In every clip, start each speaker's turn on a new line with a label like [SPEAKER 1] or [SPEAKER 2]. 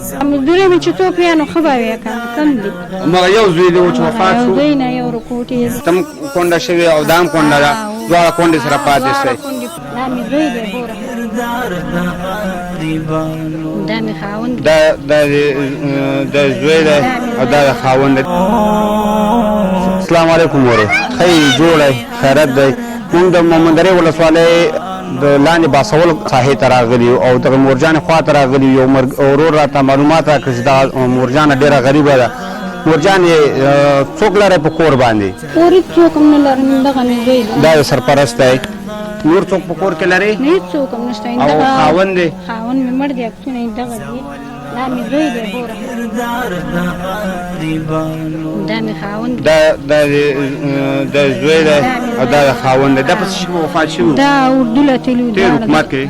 [SPEAKER 1] مزدوري مې چې څو پیانو ښه به وی کم دي
[SPEAKER 2] مګر یو زوی دی چې وفات شو
[SPEAKER 1] دوی نه یو رکوټې
[SPEAKER 2] تم کونډه شوې او دام کونډه ده دواړه کونډې سره پاتې شوې
[SPEAKER 1] دا مې زوی دی ګوره دا مې خاوند
[SPEAKER 2] د زوی دی او دا د خاوند دی. السلام علیکم وره خی جوړی خیرت دی. موږ د مومندرې ولسوالۍ د لاندې باسول ساحې ته راغلي یو او دغه مورجانې خوا ته راغلي یو ورور راته معلومات راکړي چې دا مورجانه ډېره غریبه ده. مورجانې څوک لرئ په کور باندې؟
[SPEAKER 1] کور هېڅ څوک هم نه لرم دغه مې زوی دی.
[SPEAKER 2] دا یو سرپرست دی. نور څوک په کور کې لرئ؟
[SPEAKER 1] هېڅ څوک هم نشته.
[SPEAKER 2] او خاوند دی؟
[SPEAKER 1] خاوند مې مړ دی عکسونه یې دغه دي. دا مې زوی دی ګوره دا مې خاوند
[SPEAKER 2] د زوی دی او دا د خاوند دی. دا پس شي وفات شوي
[SPEAKER 1] دا اردو له تلو
[SPEAKER 2] تېر حکومت کې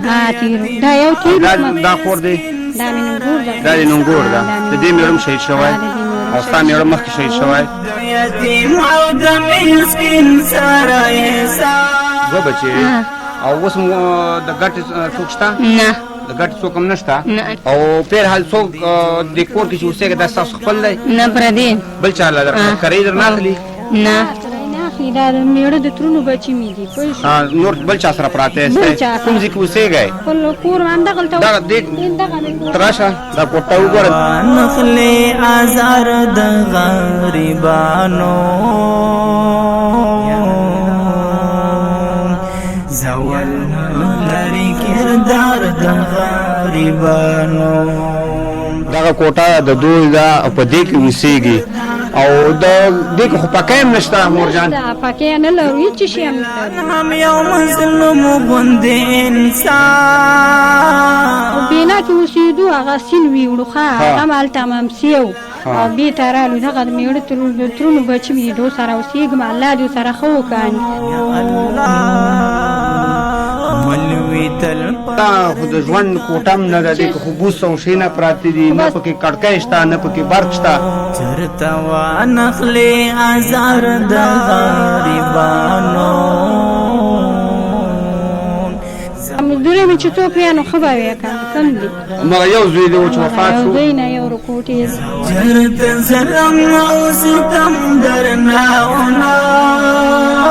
[SPEAKER 1] دا یو تېر
[SPEAKER 2] دا کور دی
[SPEAKER 1] دا مې ننګور ده
[SPEAKER 2] دا د ننګور ده د دې مېړه هم شهید شوی او ستا مېړه مخکې شهید شوی. دوه بچې او اوس د ګټې څوک شته؟
[SPEAKER 1] نه
[SPEAKER 2] د ګټې څوک هم نشته. او پیر حال څوک د کور کې چې اوسېږي دا ستاسو خپل دی؟
[SPEAKER 1] نه پردی
[SPEAKER 2] بل چا له کرایې در نه اخلي؟
[SPEAKER 1] نه دا د میړه د ترونو بچي مې دي پوه شو.
[SPEAKER 2] نور بل چا سره پراته یاستئ؟ کوم ځای کې اوسېږئ؟
[SPEAKER 1] خپل کور همدغلته
[SPEAKER 2] راشه دا کوټه وګوره.
[SPEAKER 3] نخلې ازار د غریبانو زول لري کردار د غریبانو.
[SPEAKER 2] دغه کوټه د دوی ده او په دې کې اوسېږي او د دې کې خو پکې هم نشته مورجان؟
[SPEAKER 1] پکې نه لرو هېڅ شی هم نشته.
[SPEAKER 3] هم یو مظلوم غوندې انسان
[SPEAKER 1] بینا کې اوسېدو هغه سیند وي وړوښه هغه هم هلته ممسي و او بېرته رالو دغه د میړه ترونو بچي مې دي دو سره اوسېږم الله دې سره ښه وکړي.
[SPEAKER 2] دا خو د ژوند کوټه هم نه ده. دې کې خو بوس او شیونه پراته دي نه پکې کړکۍ شته نه پکې برق شته.
[SPEAKER 3] چېرته وانخلې ازار د غریبانو
[SPEAKER 1] مزدوري مې چې څو پیانو ښه به وی کم دي
[SPEAKER 2] مګر یو زوی دی چې وفات شو
[SPEAKER 1] دوی نه یو رکوټې
[SPEAKER 3] چېرته ظلم او ستم درنه وناشي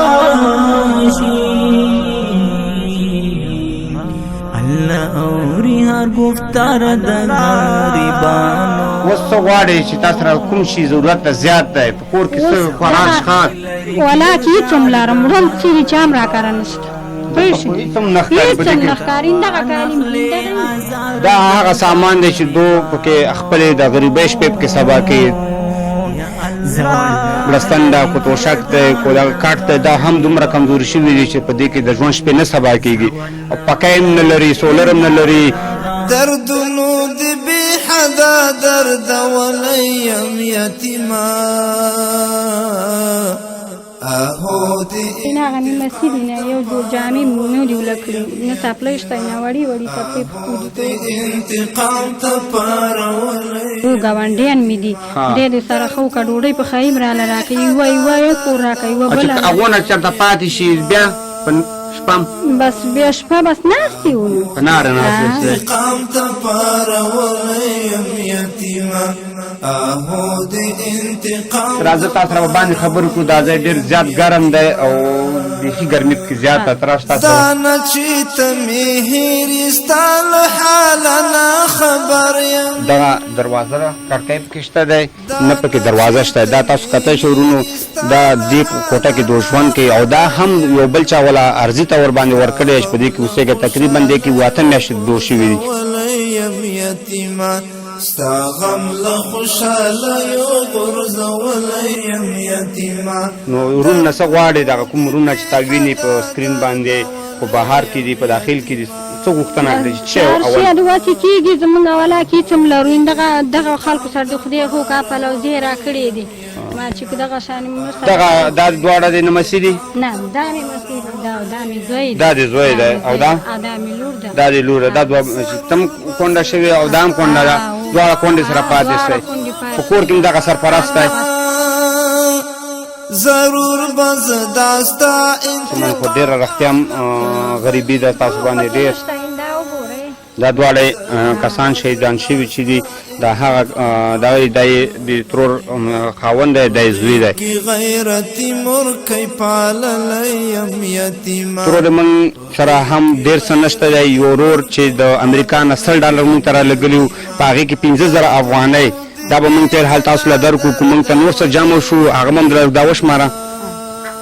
[SPEAKER 3] گفتار د غریبانو.
[SPEAKER 2] اوس څه غواړئ چې تاسو سره کوم شي ضرورت ته زیات دی په کور کې څه خوراک څښاک؟
[SPEAKER 1] ولا کې هېڅ هم لرم وړل څه چې هم راکاره نشته پوه شو.
[SPEAKER 2] هېڅ هم نه ښکاري په دې کې.
[SPEAKER 1] دغه کالي
[SPEAKER 2] دا هغه سامان دی چې دو پکې خپلې د غریبۍ شپې پکې سبا کوي. بړستن ده کو توشک دی کو دغه کاټ دی دا هم دومره کمزوري شوي دي چې په دې کې د ژوند شپې نه سبا کېږي او پکۍ هم نه لري سولر هم نه لري.
[SPEAKER 3] دردونو د بې حده دردولی یم یتیمه
[SPEAKER 1] هغه مېلمستي دي نه یو جوړ جامې مو دي ولګ کړي نه څپلۍ شته نه وړې وړې څپلۍ په کور دي ګاونډیان مې دي دی د سره ښه وکړه ډوډۍ پخوي م راله راکوي یوه کور راکوي یوه بله
[SPEAKER 2] هغو نه چېرته پاتې شي بیا شپه
[SPEAKER 1] بس بیا شپه بس ناستې وو
[SPEAKER 2] په ناره ناستې راځه تا سره باندې خبرې کړو دا ځای ډېر زیات ګرم دی او بیخي ګرمي پکې زیاته تراش تاسو
[SPEAKER 3] دانه چې ته مې هېرې ستا له حاله نه خبر یم.
[SPEAKER 2] دغه دروازه ده کړکۍ پکې شته دی نه پکې دروازه شته. دا تاسو کتی شئ ورونو دا دې کوټه کې د ژوند کوي او دا هم یو بل چا والا عرضي ته ورباندې ورکړی چې په دې کې اوسېږي تقریبا دې کې 8 میاشتې جوړ شوي دي.
[SPEAKER 3] ستا غم له خوشحالیو غورځولی یم یتیمه.
[SPEAKER 2] نو ورونه څه غواړې دغه کوم ورونه چې تا وینې په سکرین باندې په بهر کې دي په داخل کې دي څه غوښتنه کړې چې
[SPEAKER 1] هر شی داسې کېږي زموږ اوله کې هېڅ هم لرو دغه خلکو سره د خدای خو کا پلوزې راکړې دي ما چې دغه شانې
[SPEAKER 2] دغه دا دواړه د نمسي دي؟
[SPEAKER 1] نه دا مې مسي دي دا مې زوی دی.
[SPEAKER 2] دا د زوی دی او دا
[SPEAKER 1] دا مې لور ده.
[SPEAKER 2] دا د لور ده. دا دوه تم کونډه شوې او دا هم کونډه ده دواړه کونډې سره پاتې شوی په کور کې هم دغه سرپرست دی.
[SPEAKER 3] ضرور بز داستا
[SPEAKER 2] انتظار خو ډېره رښتیا هم غریبي ده تاسو باندې ډېر دا دواړه کسان شهیدان شوي چې دي دا هغه د ترور خاوند دی د زوی دی
[SPEAKER 3] غیرتی مرکی پاللیم یتیما
[SPEAKER 2] ترور من سره هم ډېر څه نشته دی یو ورور چې د امریکا نه $100 مونږ ته رالګلي وو په هغې کې 15,000 افغانۍ دا به مونږ ته حال تاسو له درکړو که مونږ ته نور څه جمع شو هغه به هم دا وشماره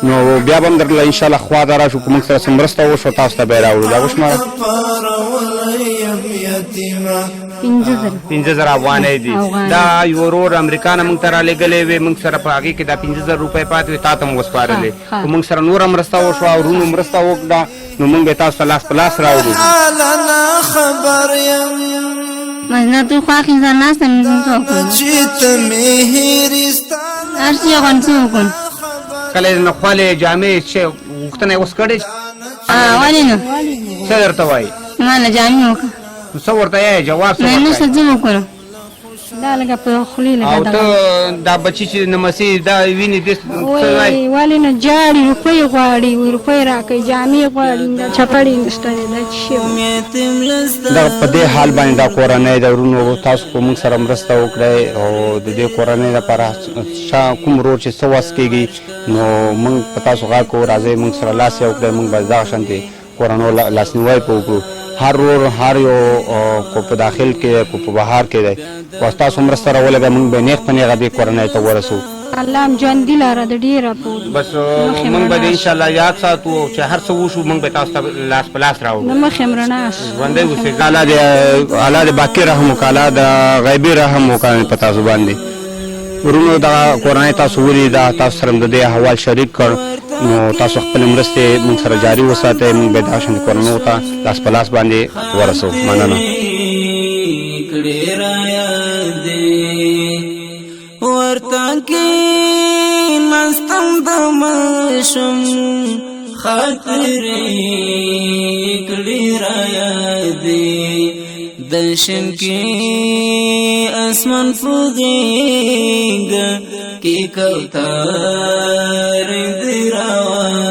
[SPEAKER 2] نو بیا به هم درله انشاءالله خوا ته راشو که مونږ سره څه مرسته وشوه تاسو ته به یې راوړو دا وشماره 15,000 افغانۍ دي دا یو ورور امریکا نه مونږ ته رالېږلی وې مونږ سره په هغې کې دا 15,000 روپۍ پاتې وې تا ته مو وسپارلې که مونږ سره نوره مرسته وشوه او ورونو مرسته وکړه نو مونږ به تاسو ته لاس په لاس راوړو
[SPEAKER 4] مزنه تو خواهی زناست نمیدونم هرچی اقان چه بکن
[SPEAKER 2] کله نه خواله جامې چې وختنه اوس کړې
[SPEAKER 4] ولی نه
[SPEAKER 2] څه درته وایي
[SPEAKER 4] ما نه جامې وکړه
[SPEAKER 2] څه ورته یې جواب څه
[SPEAKER 4] نه څه څه وکړم
[SPEAKER 1] دا لږه په خولې لګه
[SPEAKER 2] او ته دا بچی چې نمسي دا ویني دې
[SPEAKER 1] ولې نه جاړي روپۍ غواړي روپۍ راکړي جامې غواړي چپړې نشته دا چې
[SPEAKER 2] دا په دې حال باندې دا کورنۍ د ورونو تاسو کوم سره مرسته وکړئ او د دې کورنۍ لپاره کوم ورور چې څه وس کېږي نو موږ په تاسو غږ کوو راځئ موږ سره لاس یو کړئ موږ به دغه شانتې کورنو لاسنیوی په وکړو هر ورور هر یو کو په داخل کې کو په بهر کې دی او تاسو مرسته راولګه موږ به نیغ په نیغه دې کورنۍ ته ورسو
[SPEAKER 1] الله هم ژوندي لاره د ډېره
[SPEAKER 2] بس موږ به انشاءالله یاد ساتو چې هر څه وشو موږ به تاسو ته لاس په لاس راوړو
[SPEAKER 1] نه مخې هم رڼا
[SPEAKER 2] ژوندی اوسئ الله دې باقي رحم وکړه الله د غیبي رحم وکړه په تاسو باندې ورونو دا کورنۍ تاسو ولیده تاسو سره د دې احوال شریک کړ نو تاسو خپل مرستې موږ سره جاري وساتئ موږ به دغه شانې کورنیو ته لاس په لاس باندې ورسو مننه
[SPEAKER 5] ورته کېناستم د ماشوم خاطرې کړې رایادې دلشن کې اسمان فوغېږه کې کوترې دې روانې